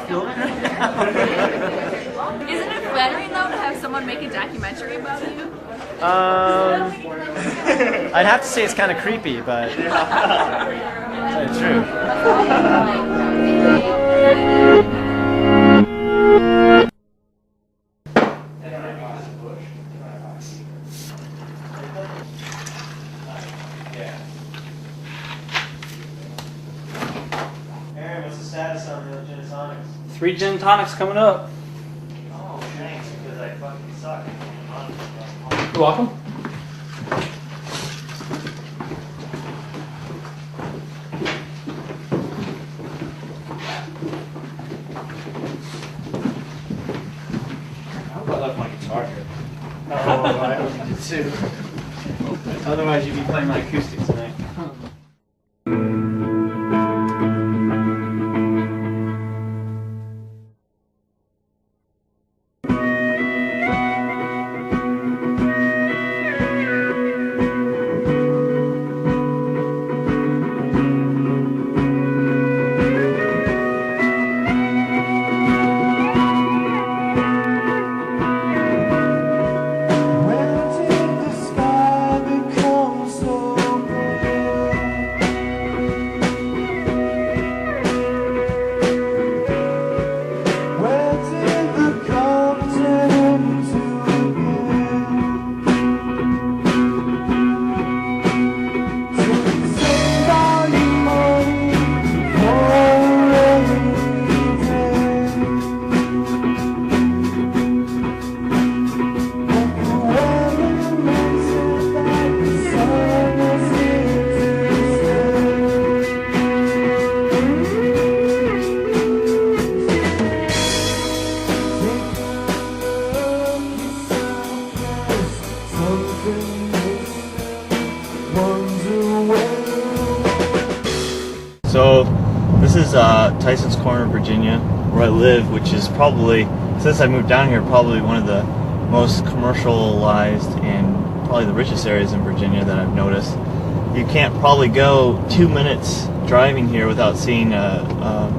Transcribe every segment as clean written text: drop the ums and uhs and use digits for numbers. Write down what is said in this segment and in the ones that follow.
feel it. Isn't it flattering though to have someone make a documentary about you? I'd have to say it's kind of creepy, but it's true. Aaron, what's the status on the gin and tonics? 3 gin and tonics coming up. Oh, thanks, because I fucking suck. You're welcome. I hope I left my guitar here. Oh, I hope you did too. Otherwise, you'd be playing my acoustic tonight. So this is Tyson's Corner, Virginia, where I live, which is probably, since I moved down here, probably one of the most commercialized and probably the richest areas in Virginia that I've noticed. You can't probably go 2 minutes driving here without seeing a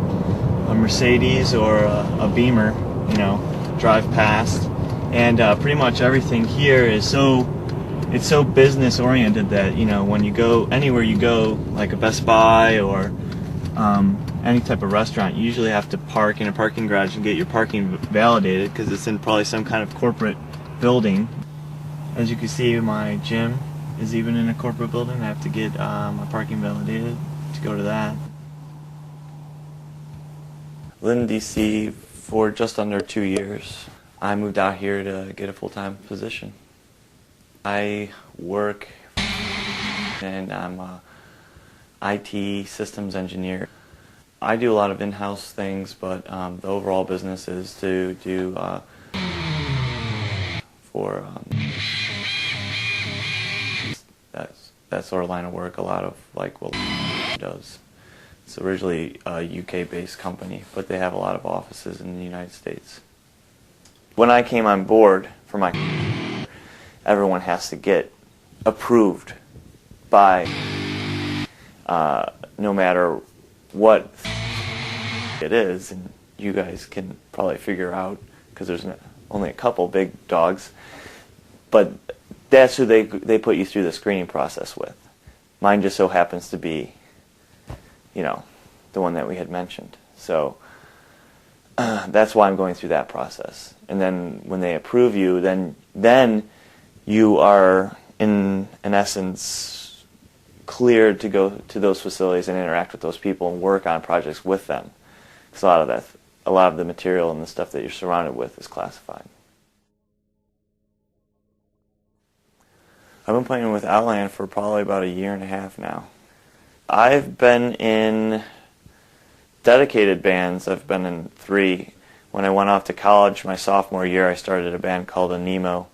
Mercedes or a Beamer, you know, drive past. And pretty much everything here is it's so business oriented that, you know, when you go anywhere you go, like a Best Buy or any type of restaurant, you usually have to park in a parking garage and get your parking validated because it's in probably some kind of corporate building. As you can see, my gym is even in a corporate building. I have to get my parking validated to go to that. Lived in DC for just under 2 years. I moved out here to get a full-time position. I work and I'm a IT systems engineer. I do a lot of in-house things, but the overall business is to do for that sort of line of work. A lot of like what does. It's originally a UK-based company, but they have a lot of offices in the United States. When I came on board for my, everyone has to get approved by no matter what it is, and you guys can probably figure out because there's only a couple big dogs, but that's who they put you through the screening process with. Mine just so happens to be, you know, the one that we had mentioned. So that's why I'm going through that process. And then when they approve you, then you are in essence cleared to go to those facilities and interact with those people and work on projects with them. Because a lot of the material and the stuff that you're surrounded with is classified. I've been playing with Outland for probably about 1.5 years now. I've been in dedicated bands. I've been in 3. When I went off to college my sophomore year, I started a band called Anemo.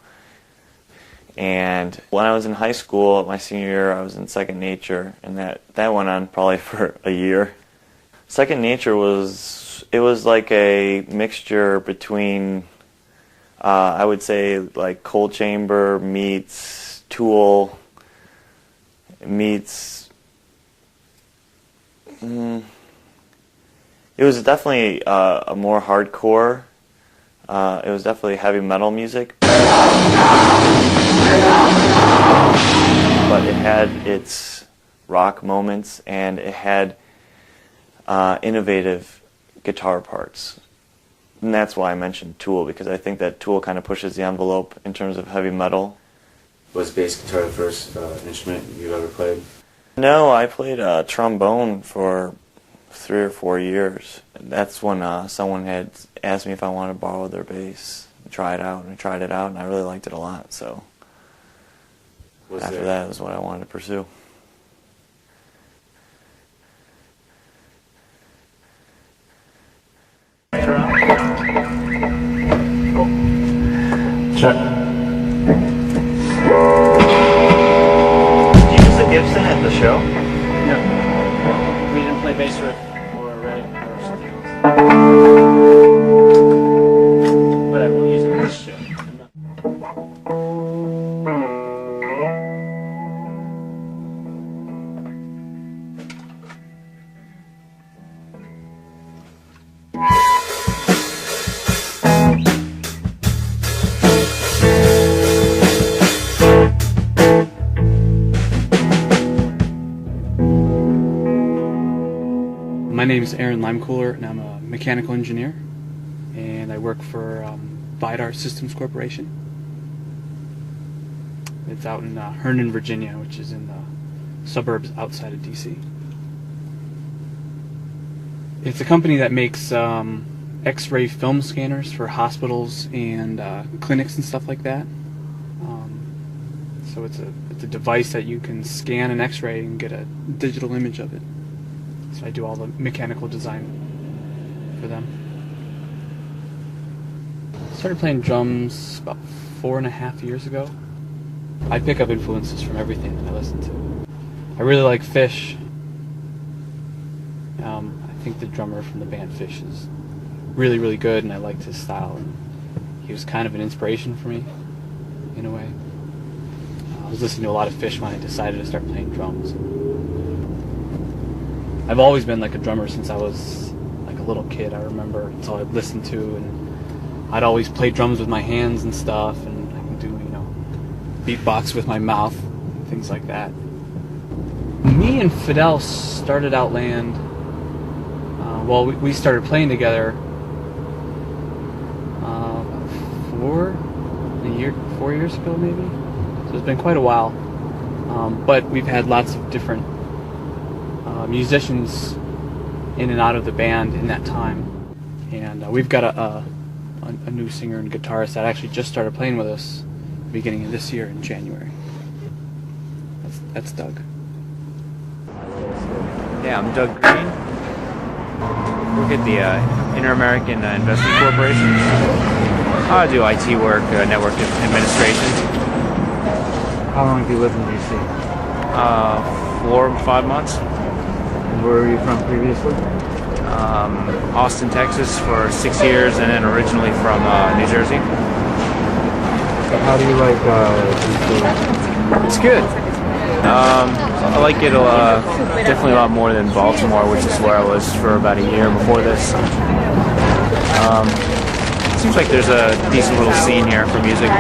And when I was in high school, my senior year, I was in Second Nature, and that went on probably for a year. Second Nature was like a mixture between, I would say, like Cold Chamber meets Tool meets, it It was definitely a more hardcore. It was definitely heavy metal music, but it had its rock moments, and it had innovative guitar parts. And that's why I mentioned Tool, because I think that Tool kind of pushes the envelope in terms of heavy metal. Was bass guitar the first instrument you ever played? No, I played trombone for 3 or 4 years. That's when someone had asked me if I wanted to borrow their bass and try it out, and I tried it out, and I really liked it a lot. So after that was what I wanted to pursue. Check. Did you use the Gibson at the show? No. We didn't play bass riff or Ray or something else. But I will use it in this show. My name is Aaron Limecooler, and I'm a mechanical engineer, and I work for Vidar Systems Corporation. It's out in Herndon, Virginia, which is in the suburbs outside of DC. It's a company that makes X-ray film scanners for hospitals and clinics and stuff like that. So it's a device that you can scan an X-ray and get a digital image of it. So I do all the mechanical design for them. I started playing drums about 4.5 years ago. I pick up influences from everything that I listen to. I really like Fish. I think the drummer from the band Fish is really, really good, and I liked his style. And he was kind of an inspiration for me, in a way. I was listening to a lot of Fish when I decided to start playing drums. I've always been like a drummer since I was like a little kid. I remember it's all I'd listened to, and I'd always play drums with my hands and stuff, and I can do, beatbox with my mouth, things like that. Me and Fidel started Outland. We started playing together 4 years ago, maybe. So it's been quite a while. But we've had lots of different musicians in and out of the band in that time, and we've got a new singer and guitarist that actually just started playing with us at the beginning of this year in January. That's Doug. Yeah, I'm Doug Green. Work at the Inter-American Investment Corporation. I do IT work, network administration. How long have you lived in DC? 4 or 5 months. Where were you from previously? Austin, Texas for 6 years, and then originally from New Jersey. So how do you like DC? It's good. I like it definitely a lot more than Baltimore, which is where I was for about a year before this. It seems like there's a decent little scene here for music. A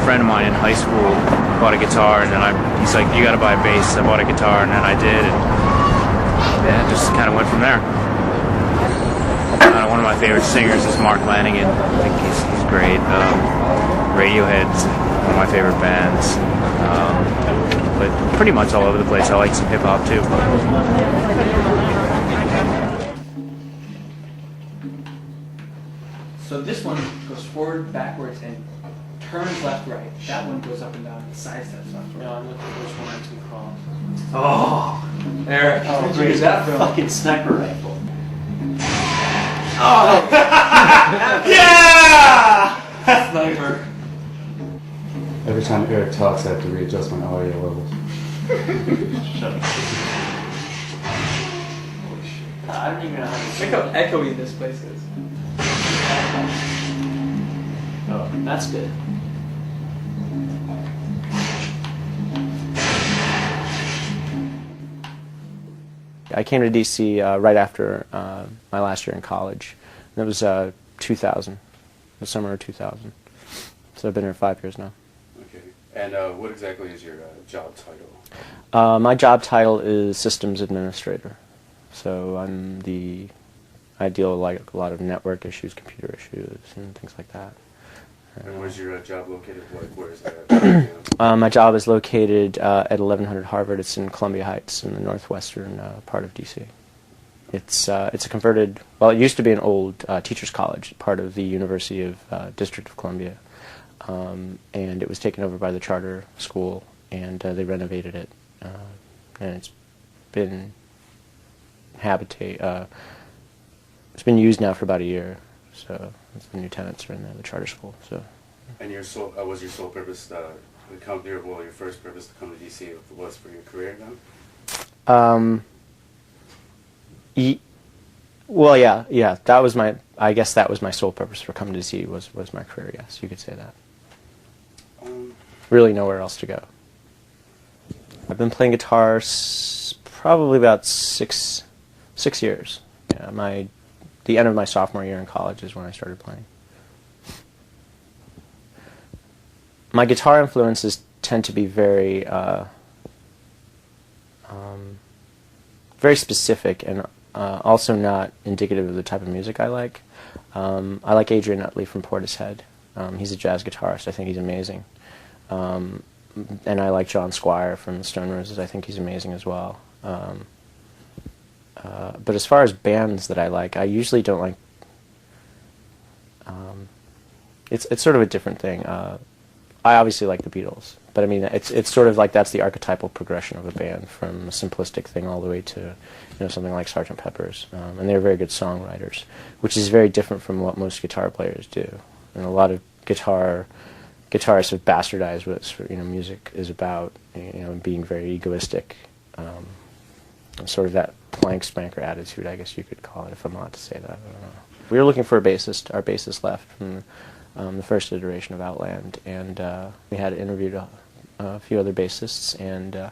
friend of mine in high school bought a guitar, and then he's like, "You got to buy a bass." I bought a guitar, and then I did, and yeah, it just kind of went from there. One of my favorite singers is Mark Lanigan. I think he's great. Radiohead's one of my favorite bands. But pretty much all over the place. I like some hip hop too. So this one goes forward, backwards, and turns left, right. That one goes up and down and side steps left, right. No, I'm looking for which one I can call. Oh, Eric. Oh, Where'd you great. use that from? Fucking sniper rifle. Oh! Yeah! Sniper. Every time Eric talks, I have to readjust my audio levels. Shut up. Holy shit. I don't even know how to Look how echoey this place is. Oh, that's good. I came to DC right after my last year in college. And it was 2000, the summer of 2000. So I've been here 5 years now. Okay. And what exactly is your job title? My job title is systems administrator. So I deal with like a lot of network issues, computer issues, and things like that. And where's your job located? Where is that? My job is located at 1100 Harvard. It's in Columbia Heights in the northwestern part of DC. It's a converted, well, it used to be an old teachers college, part of the University of District of Columbia. And it was taken over by the charter school, and they renovated it. And it's been it's been used now for about a year. So the new tenants are in there, the charter school. So. And your was your sole purpose to come here? Well, your first purpose to come to DC was for your career then? Well, yeah. That was I guess that was my sole purpose for coming to DC was my career. Yes, you could say that. Really, nowhere else to go. I've been playing guitar probably about six years. Yeah, the end of my sophomore year in college is when I started playing. My guitar influences tend to be very very specific and also not indicative of the type of music I like. I like Adrian Utley from Portishead. He's a jazz guitarist. I think he's amazing. And I like John Squire from the Stone Roses. I think he's amazing as well. But as far as bands that I like, I usually don't like... It's sort of a different thing. I obviously like the Beatles, but I mean, it's sort of like that's the archetypal progression of a band, from a simplistic thing all the way to something like Sgt. Pepper's. And they're very good songwriters, which is very different from what most guitar players do. And a lot of guitarists have bastardized what music is about, being very egoistic. Sort of that plank spanker attitude, I guess you could call it, if I'm allowed to say that. I don't know. We were looking for a bassist. Our bassist left from the first iteration of Outland, and we had interviewed a few other bassists, and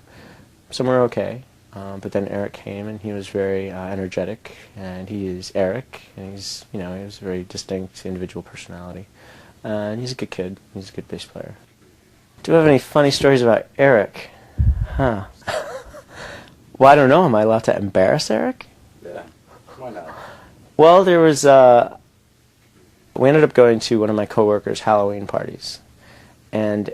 some were okay. But then Eric came, and he was very energetic, and he is Eric, and he has a very distinct individual personality. And he's a good kid. He's a good bass player. Do I have any funny stories about Eric? Huh. Well, I don't know. Am I allowed to embarrass Eric? Yeah. Why not? Well, there was... we ended up going to one of my coworkers' Halloween parties. And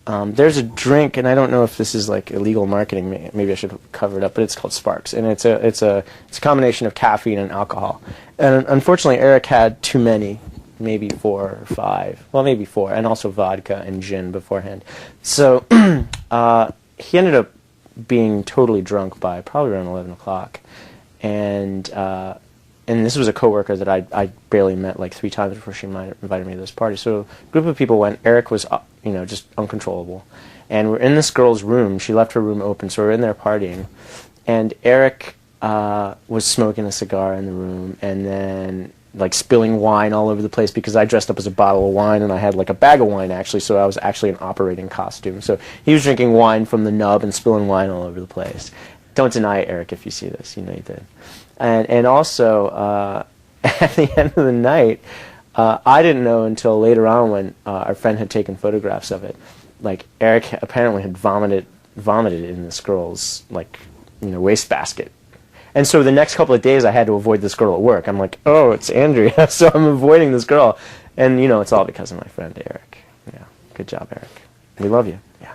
there's a drink, and I don't know if this is like illegal marketing. Maybe I should cover it up, but it's called Sparks. And it's a combination of caffeine and alcohol. And unfortunately, Eric had too many. Maybe 4 or 5. Well, maybe 4, and also vodka and gin beforehand. So he ended up being totally drunk by probably around 11 o'clock. And this was a coworker that I barely met like 3 times before she invited me to this party. So a group of people went. Eric was, just uncontrollable. And we're in this girl's room. She left her room open, so we're in there partying. And Eric was smoking a cigar in the room, and then... like spilling wine all over the place because I dressed up as a bottle of wine, and I had like a bag of wine actually, so I was actually in operating costume. So he was drinking wine from the nub and spilling wine all over the place. Don't deny it, Eric, if you see this. You know you did. And also, at the end of the night, I didn't know until later on when our friend had taken photographs of it. Like, Eric apparently had vomited in this girl's wastebasket. And so the next couple of days I had to avoid this girl at work. I'm like, oh, it's Andrea, so I'm avoiding this girl. And, it's all because of my friend Eric. Yeah, good job, Eric. We love you. Yeah.